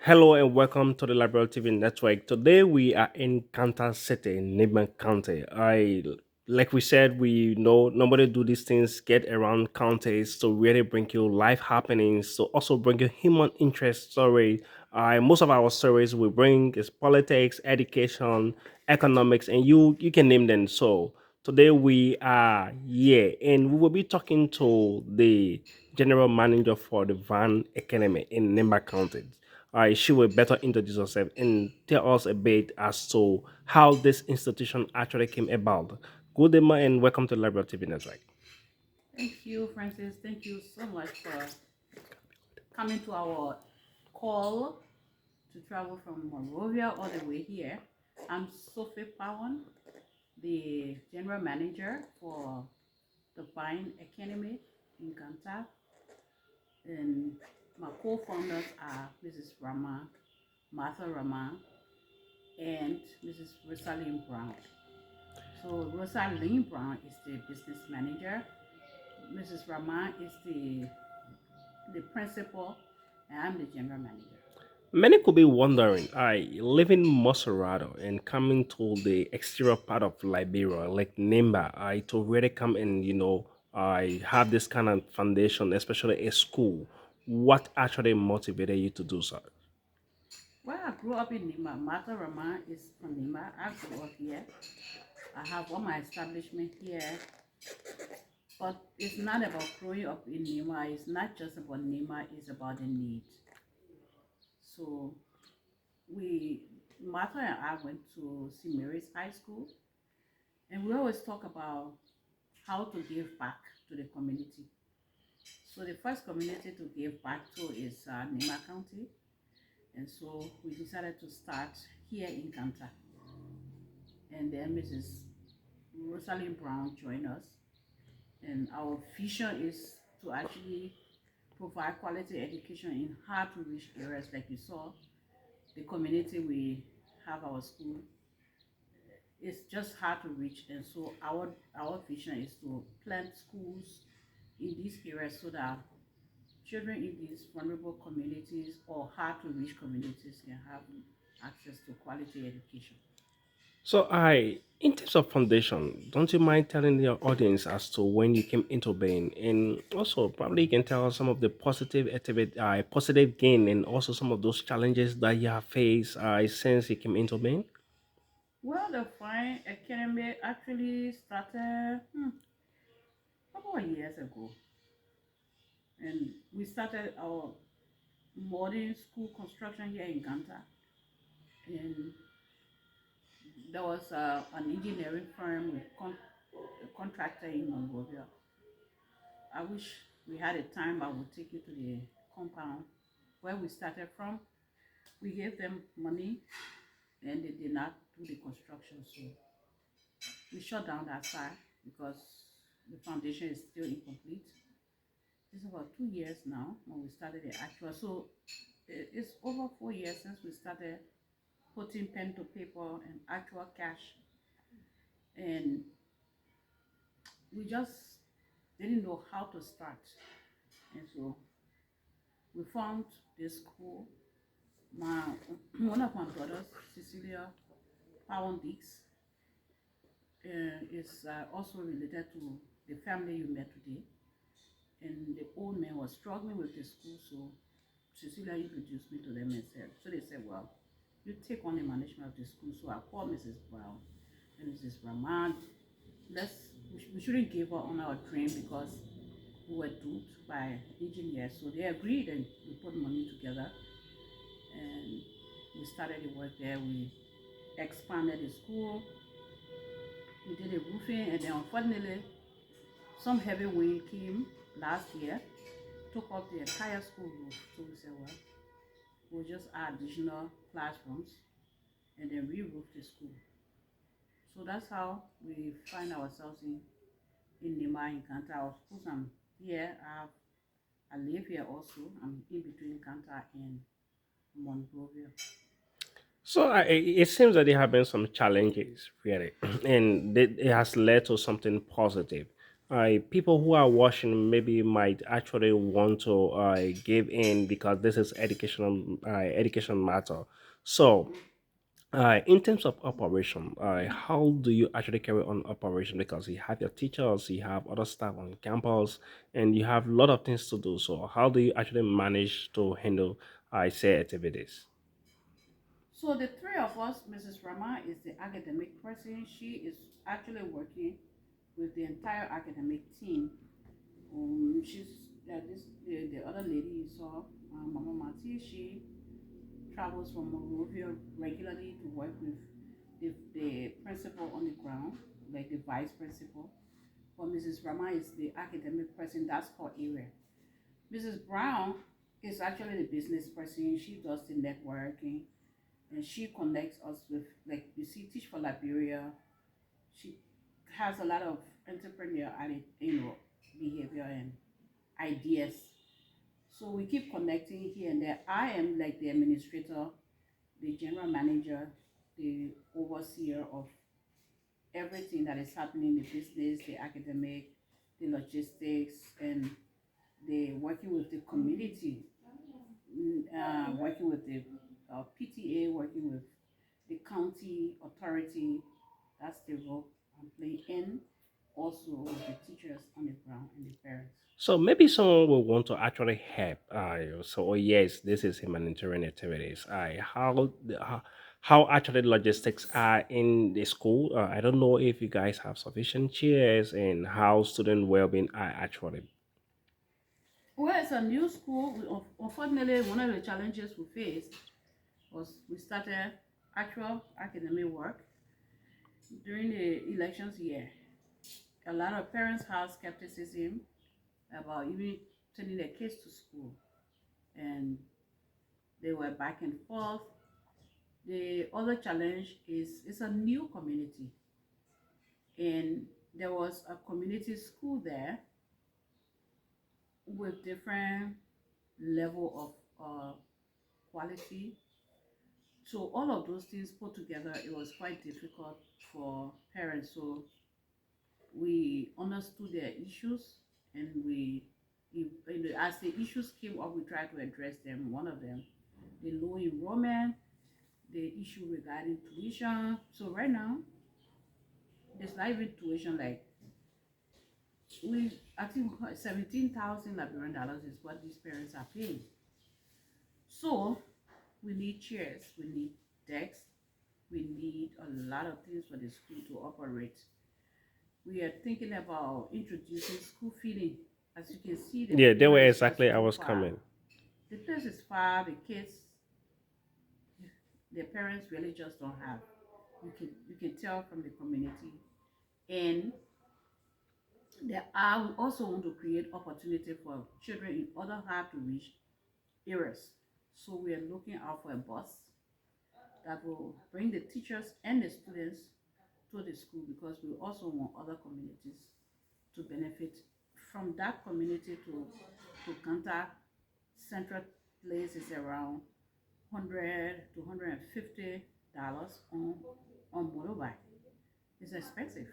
Hello and welcome to the Liberal TV network. Today we are in Ganta City in Nimba County. Like we said, we know nobody do these things get around counties to really bring you life happenings, to also bring you human interest story. Most of our stories we bring is politics, education, economics, and you can name them. So today we are here and we will be talking to the general manager for the Van Academy in Nimba County. She will better introduce herself and tell us a bit as to how this institution actually came about. Good day, ma, and welcome to Liberal TV Network. Thank you, Francis. Thank you so much for coming to our call to travel from Monrovia all the way here. I'm Sophie Pawan, the general manager for the Vine Academy in Ganta, and my co-founders are Mrs. Rama, Martha Rama, and Mrs. Rosalind Brown. So Rosalind Brown is the business manager. Mrs. Rama is the principal, and I'm the general manager. Many could be wondering, I live in Moserado and coming to the exterior part of Liberia, like Nimba, I to really come and I have this kind of foundation, especially a school. What actually motivated you to do so? Well, I grew up in Nimba. Martha Rama is from Nimba. I grew up here. I have all my establishment here. But it's not about growing up in Nimba. It's not just about Nimba. It's about the need. So we, Martha and I went to St. Mary's High School, and we always talk about how to give back to the community. So the first community to give back to is Nimba County, and so we decided to start here in Ganta. And then Mrs. Rosalind Brown joined us, and our vision is to actually provide quality education in hard to reach areas like you saw. The community we have our school is just hard to reach, and so our vision is to plant schools in these areas so that children in these vulnerable communities or hard to reach communities can have access to quality education. So in terms of foundation, don't you mind telling your audience as to when you came into being, and also probably you can tell us some of the positive activity, positive gain, and also some of those challenges that you have faced since you came into being. Well, the Fine Academy actually started a couple of years ago, and we started our modern school construction here in Ganta, and there was an engineering firm with a contractor in Monrovia. I wish we had a time I would take you to the compound where we started from. We gave them money and they did not do the construction, so we shut down that side because the foundation is still incomplete. It's about 2 years now when we started the actual. So it's over 4 years since we started putting pen to paper and actual cash, and we just didn't know how to start. And so we found this school. My one of my daughters, Cecilia Pound Dix, is also related to the family you met today. And the old man was struggling with the school, so Cecilia introduced me to them and said, so they said, well, you take on the management of the school. So I called Mrs. Brown and Mrs. Rahman. We shouldn't give up on our dream because we were duped by engineers. So they agreed and we put money together and we started the work there. We expanded the school, we did the roofing, and then unfortunately, some heavy wind came last year, took off the entire school roof. So we said, well, we'll just add additional classrooms and then re-roof the school. So that's how we find ourselves in Nema in Kanta. Of course, I'm here. I live here also. I'm in between Kanta and Monrovia. So it seems that there have been some challenges, really, and it has led to something positive. people who are watching maybe might actually want to give in because this is education matter. So, in terms of operation, how do you actually carry on operation? Because you have your teachers, you have other staff on campus, and you have a lot of things to do. So, how do you actually manage to handle, I say, activities? So the three of us, Mrs. Rama is the academic person. She is actually working with the entire academic team. She's the other lady you saw, Mama Mati. She travels from Monrovia regularly to work with the principal on the ground, like the vice principal. But Mrs. Rama is the academic person. That's her area. Mrs. Brown is actually the business person. She does the networking and she connects us with, like you see, Teach for Liberia. She has a lot of entrepreneur behavior and ideas. So we keep connecting here and there. I am like the administrator, the general manager, the overseer of everything that is happening in the business, the academic, the logistics, and the working with the community, working with the PTA, working with the county authority. That's the role I'm playing, and also with the teachers on the ground and the parents. So maybe someone will want to actually help. So oh yes, this is humanitarian activities. How actually logistics are in the school. I don't know if you guys have sufficient chairs and how student well-being are actually. Well, it's a new school. Unfortunately, one of the challenges we faced was we started actual academic work during the elections year. A lot of parents have skepticism about even sending their kids to school, and they were back and forth. The other challenge is it's a new community, and there was a community school there with different level of quality. So all of those things put together, it was quite difficult for parents. So we understood their issues, and as the issues came up, we tried to address them. One of them, the low enrollment, the issue regarding tuition. So right now, it's not even tuition. Like I think 17,000 Liberian dollars is what these parents are paying. So we need chairs, we need desks, we need a lot of things for the school to operate. We are thinking about introducing school feeding. As you can see, the Yeah, they were area is exactly just I too was far. coming. The place is far. The kids, their parents really just don't have. You can tell from the community, and there are. We also want to create opportunity for children in other hard to reach areas. So we are looking out for a bus that will bring the teachers and the students to the school, because we also want other communities to benefit from that community to contact central place is around 100 to $150 on motorbike. It's expensive,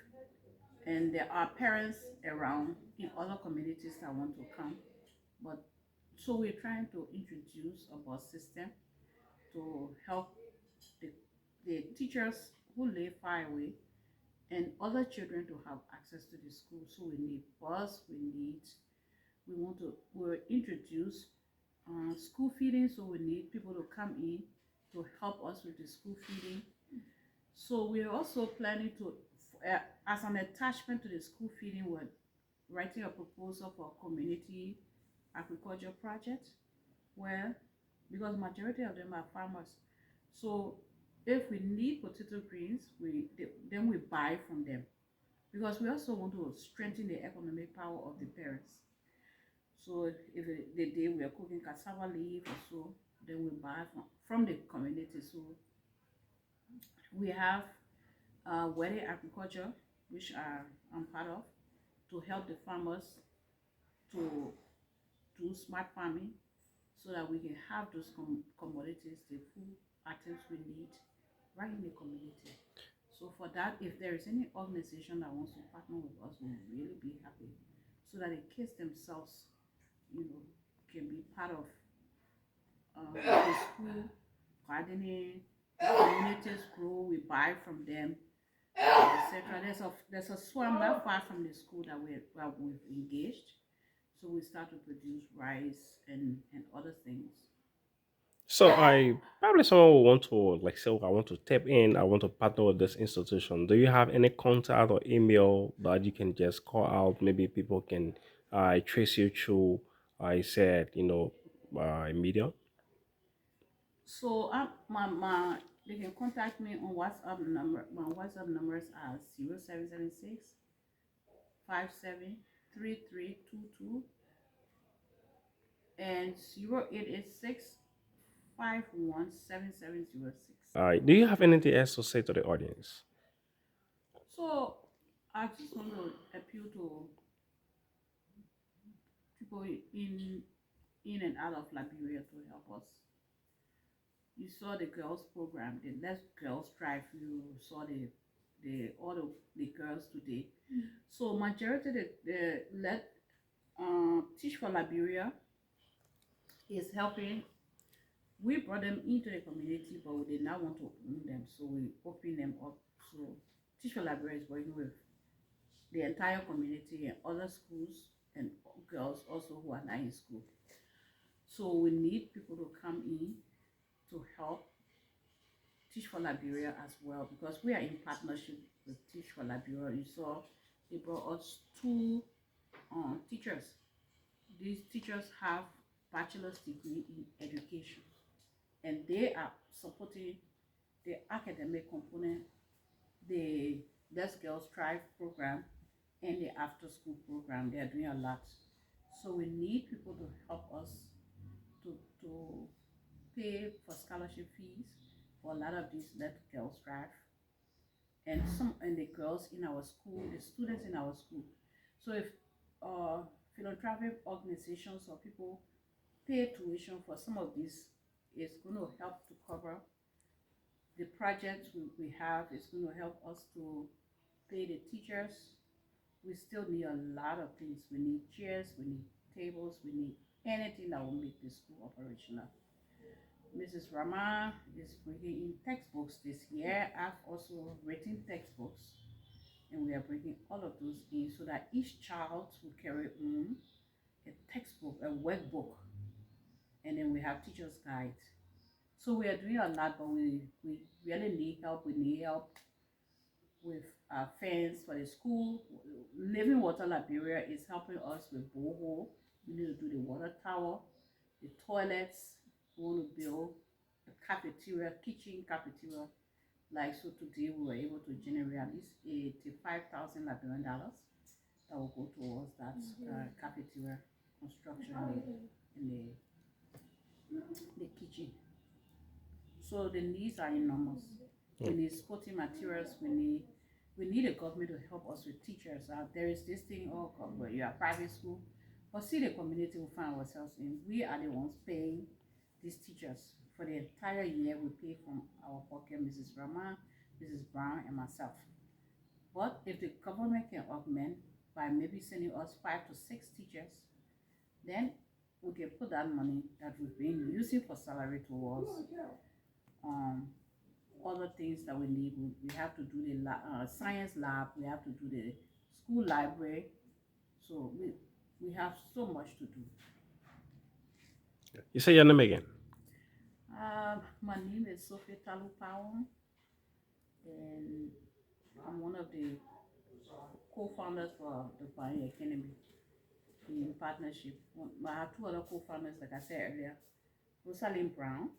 and there are parents around in other communities that want to come, but so we're trying to introduce a bus system to help the, the teachers who live far away and other children to have access to the school. So we need bus, we'll introduce school feeding, so we need people to come in to help us with the school feeding. So we're also planning to, as an attachment to the school feeding, we're writing a proposal for a community agriculture project where, because majority of them are farmers, so if we need potato greens, then we buy from them, because we also want to strengthen the economic power of the parents. So if the day we are cooking cassava leaf or so, then we buy from the community. So we have wedding agriculture, which I'm part of, to help the farmers to do smart farming, so that we can have those commodities, the food items we need right in the community. So for that, if there is any organization that wants to partner with us, we'll really be happy. So that the kids themselves, you know, can be part of the school gardening, communities grow, we buy from them, etc. There's a swamp not far from the school that we've engaged. So we start to produce rice and other things. So I probably someone will want to like say, "Oh, I want to tap in, I want to partner with this institution." Do you have any contact or email that you can just call out? Maybe people can trace you through. I said, media. So they can contact me on WhatsApp number. My WhatsApp numbers are 0776 573322 and 0886 517706. Do you have anything else to say to the audience? So I just want to appeal to people in and out of Liberia to help us. You saw the girls program, the Let's Girls Drive. You saw the all the girls today. So majority the let Teach for Liberia is helping. We brought them into the community, but we did not want to own them, so we open them up. So Teach for Liberia is working with the entire community and other schools and girls also who are not in school. So we need people to come in to help Teach for Liberia as well because we are in partnership with Teach for Liberia. You saw they brought us two teachers. These teachers have bachelor's degree in education and they are supporting the academic component, the Let's Girls Thrive program, and the after school program. They are doing a lot. So we need people to help us to pay for scholarship fees for a lot of these Let Girls Thrive and the girls in our school, the students in our school. So if uh, philanthropic organizations or people pay tuition for some of these, it's going to help to cover the projects we have. It's going to help us to pay the teachers. We still need a lot of things. We need chairs, we need tables, we need anything that will make the school operational. Mrs. Rama is bringing in textbooks this year. I've also written textbooks, and we are bringing all of those in so that each child will carry on a textbook, a workbook, and then we have teachers' guides. So we are doing a lot, but we really need help. We need help with fans for the school. Living Water Liberia is helping us with borehole. We need to do the water tower, the toilets. We want to build a cafeteria, kitchen cafeteria. Like so today we were able to generate at least 85,000 Liberian dollars that will go towards that cafeteria construction in the kitchen. So the needs are enormous. We need sporting materials. We need a government to help us with teachers. There is this thing, oh God, well, you are private school, but see the community we find ourselves in. We are the ones paying these teachers for the entire year. We pay from our pocket, Mrs. Rahman, Mrs. Brown, and myself. But if the government can augment by maybe sending us 5 to 6 teachers, then we can put that money that we've been using for salary towards um, other things that we need. We have to do the science lab, we have to do the school library. So we have so much to do. You say your name again. My name is Sophie Talupawan, and I'm one of the co-founders for the Pioneer Academy in partnership. I have two other co-founders, like I said earlier, Rosalind Brown.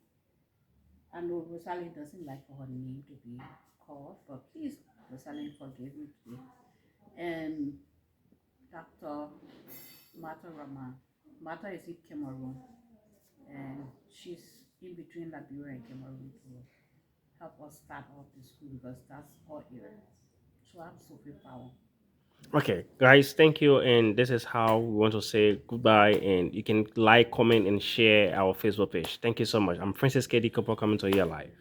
I know Rosalind doesn't like for her name to be called, but please, Rosalind, forgive me today. And Dr. Mata Rahman. Mata is in Cameroon, and she's in between Liberia and Cameroon to help us start off the school because that's our area. So I'm Sophie Power. Okay, guys, thank you. And this is how we want to say goodbye. And you can like, comment, and share our Facebook page. Thank you so much. I'm Francis KD Couple coming to your live.